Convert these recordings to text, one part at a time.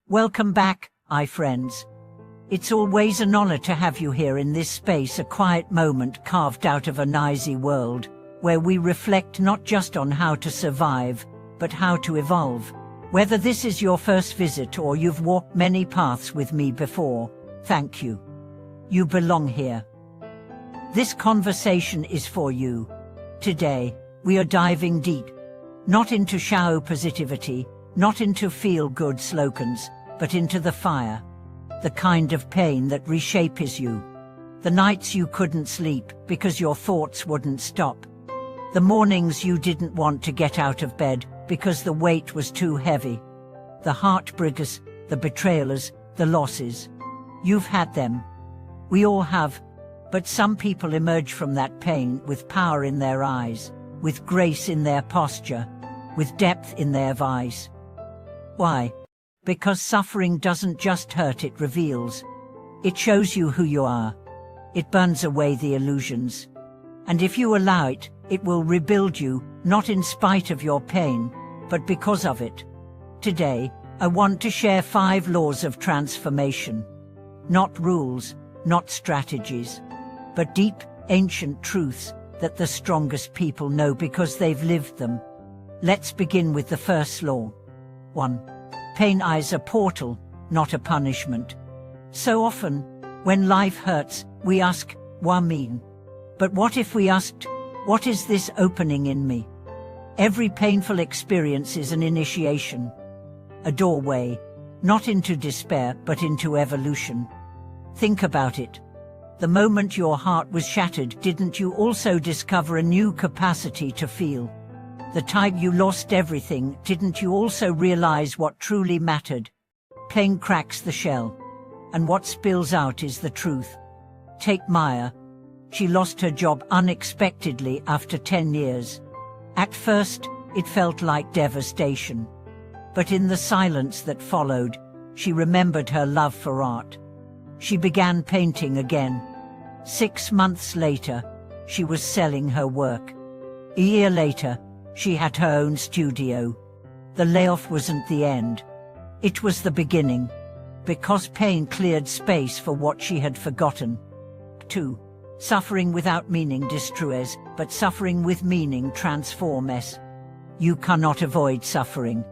Welcome back, friends. It's always an honor to have you here in this space, a quiet moment carved out of a noisy world, where we reflect not just on how to survive, but how to evolve. Whether this is your first visit or you've walked many paths with me before, thank you. You belong here. This conversation is for you. Today, we are diving deep, not into shallow positivity, not into feel-good slogans, but into the fire, the kind of pain that reshapes you. The nights you couldn't sleep because your thoughts wouldn't stop. The mornings you didn't want to get out of bed because the weight was too heavy. The heartbreakers, the betrayals, the losses. You've had them. We all have. But some people emerge from that pain with power in their eyes, with grace in their posture, with depth in their voice. Why? Because suffering doesn't just hurt, it reveals. It shows you who you are. It burns away the illusions. And if you allow it, it will rebuild you, not in spite of your pain, but because of it. Today, I want to share 5 laws of transformation. Not rules, not strategies, but deep, ancient truths that the strongest people know because they've lived them. Let's begin with the first law. 1. Pain is a portal, not a punishment. So often, when life hurts, we ask, "Why me?" But what if we asked, "What is this opening in me?" Every painful experience is an initiation, a doorway, not into despair, but into evolution. Think about it. The moment your heart was shattered, didn't you also discover a new capacity to feel? The time you lost everything, didn't you also realize what truly mattered? Pain cracks the shell, and what spills out is the truth. Take Maya. She lost her job unexpectedly after 10 years. At first, it felt like devastation. But in the silence that followed, she remembered her love for art. She began painting again. 6 months later, she was selling her work. A year later, she had her own studio. The layoff wasn't the end. It was the beginning, because pain cleared space for what she had forgotten. 2. Suffering without meaning destroys, but suffering with meaning transforms. You cannot avoid suffering,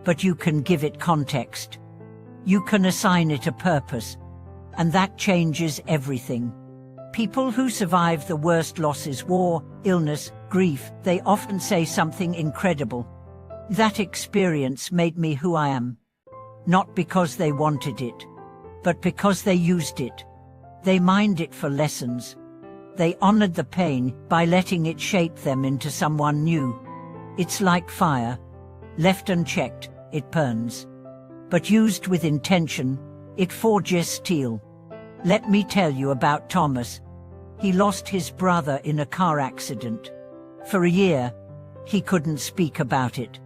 but you can give it context. You can assign it a purpose, and that changes everything. People who survive the worst losses, war, illness, grief, they often say something incredible. That experience made me who I am. Not because they wanted it, but because they used it. They mined it for lessons. They honored the pain by letting it shape them into someone new. It's like fire. Left unchecked, it burns. But used with intention, it forges steel. Let me tell you about Thomas. He lost his brother in a car accident. For a year, he couldn't speak about it.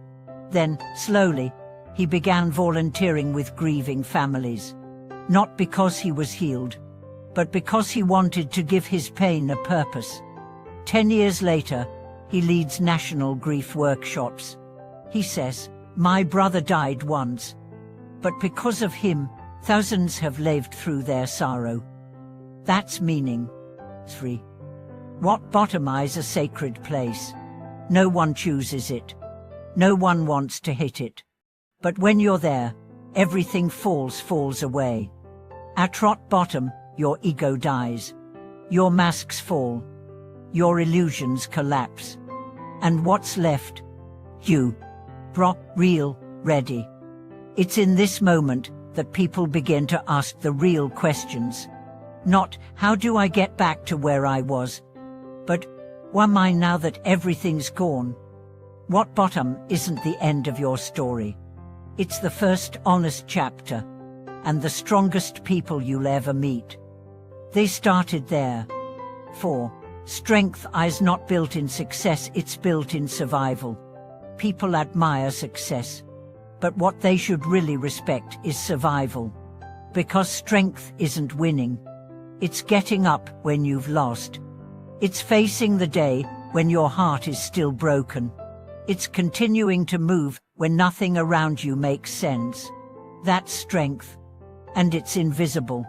Then, slowly, he began volunteering with grieving families. Not because he was healed, but because he wanted to give his pain a purpose. 10 years later, he leads national grief workshops. He says, "My brother died once, but because of him, thousands have lived through their sorrow." That's meaning. 3. What bottom is a sacred place. No one chooses it. No one wants to hit it. But when you're there, everything falls away. At rock bottom, your ego dies. Your masks fall. Your illusions collapse. And what's left? You. Raw, real, ready. It's in this moment that people begin to ask the real questions. Not, how do I get back to where I was? But, why am I now that everything's gone? What bottom isn't the end of your story. It's the first honest chapter, and the strongest people you'll ever meet. They started there. 4. Strength is not built in success, it's built in survival. People admire success, but what they should really respect is survival. Because strength isn't winning. It's getting up when you've lost. It's facing the day when your heart is still broken. It's continuing to move when nothing around you makes sense. That's strength. And it's invisible.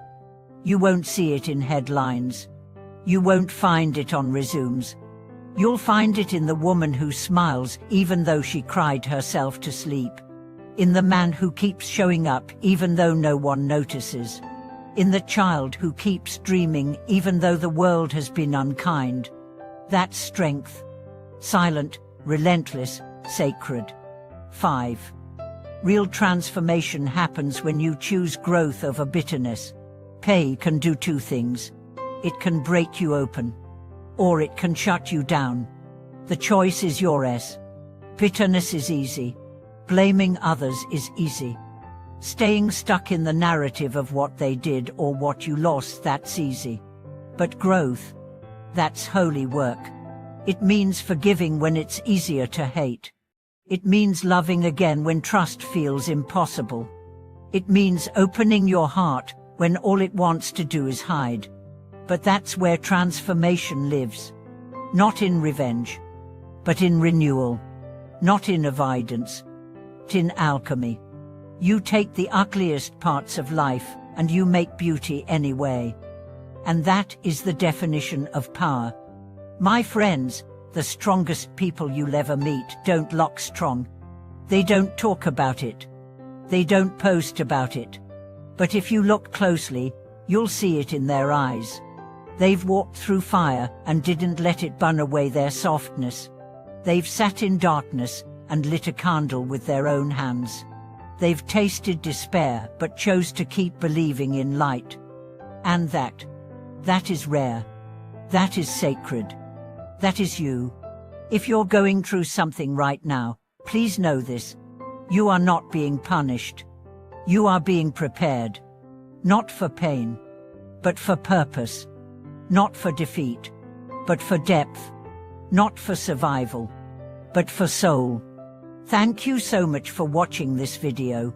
You won't see it in headlines. You won't find it on resumes. You'll find it in the woman who smiles even though she cried herself to sleep. In the man who keeps showing up even though no one notices. In the child who keeps dreaming even though the world has been unkind. That's strength. Silent, relentless, sacred. 5. Real transformation happens when you choose growth over bitterness. Pain can do two things. It can break you open, or it can shut you down. The choice is yours. Bitterness is easy. Blaming others is easy. Staying stuck in the narrative of what they did or what you lost, that's easy. But growth, that's holy work. It means forgiving when it's easier to hate. It means loving again when trust feels impossible. It means opening your heart when all it wants to do is hide. But that's where transformation lives. Not in revenge, but in renewal. Not in avoidance, but in alchemy. You take the ugliest parts of life and you make beauty anyway. And that is the definition of power. My friends, the strongest people you'll ever meet don't look strong. They don't talk about it. They don't post about it. But if you look closely, you'll see it in their eyes. They've walked through fire and didn't let it burn away their softness. They've sat in darkness and lit a candle with their own hands. They've tasted despair but chose to keep believing in light. And that is rare. That is sacred. That is you. If you're going through something right now, please know this. You are not being punished. You are being prepared. Not for pain, but for purpose. Not for defeat, but for depth. Not for survival, but for soul. Thank you so much for watching this video.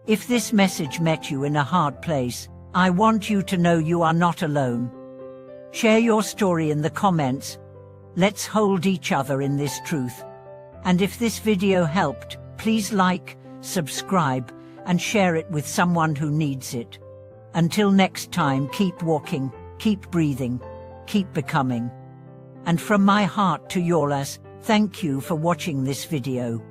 If this message met you in a hard place, I want you to know you are not alone. Share your story in the comments. Let's hold each other in this truth. And if this video helped, please like, subscribe, and share it with someone who needs it. Until next time, keep walking, keep breathing, keep becoming. And from my heart to yours, thank you for watching this video.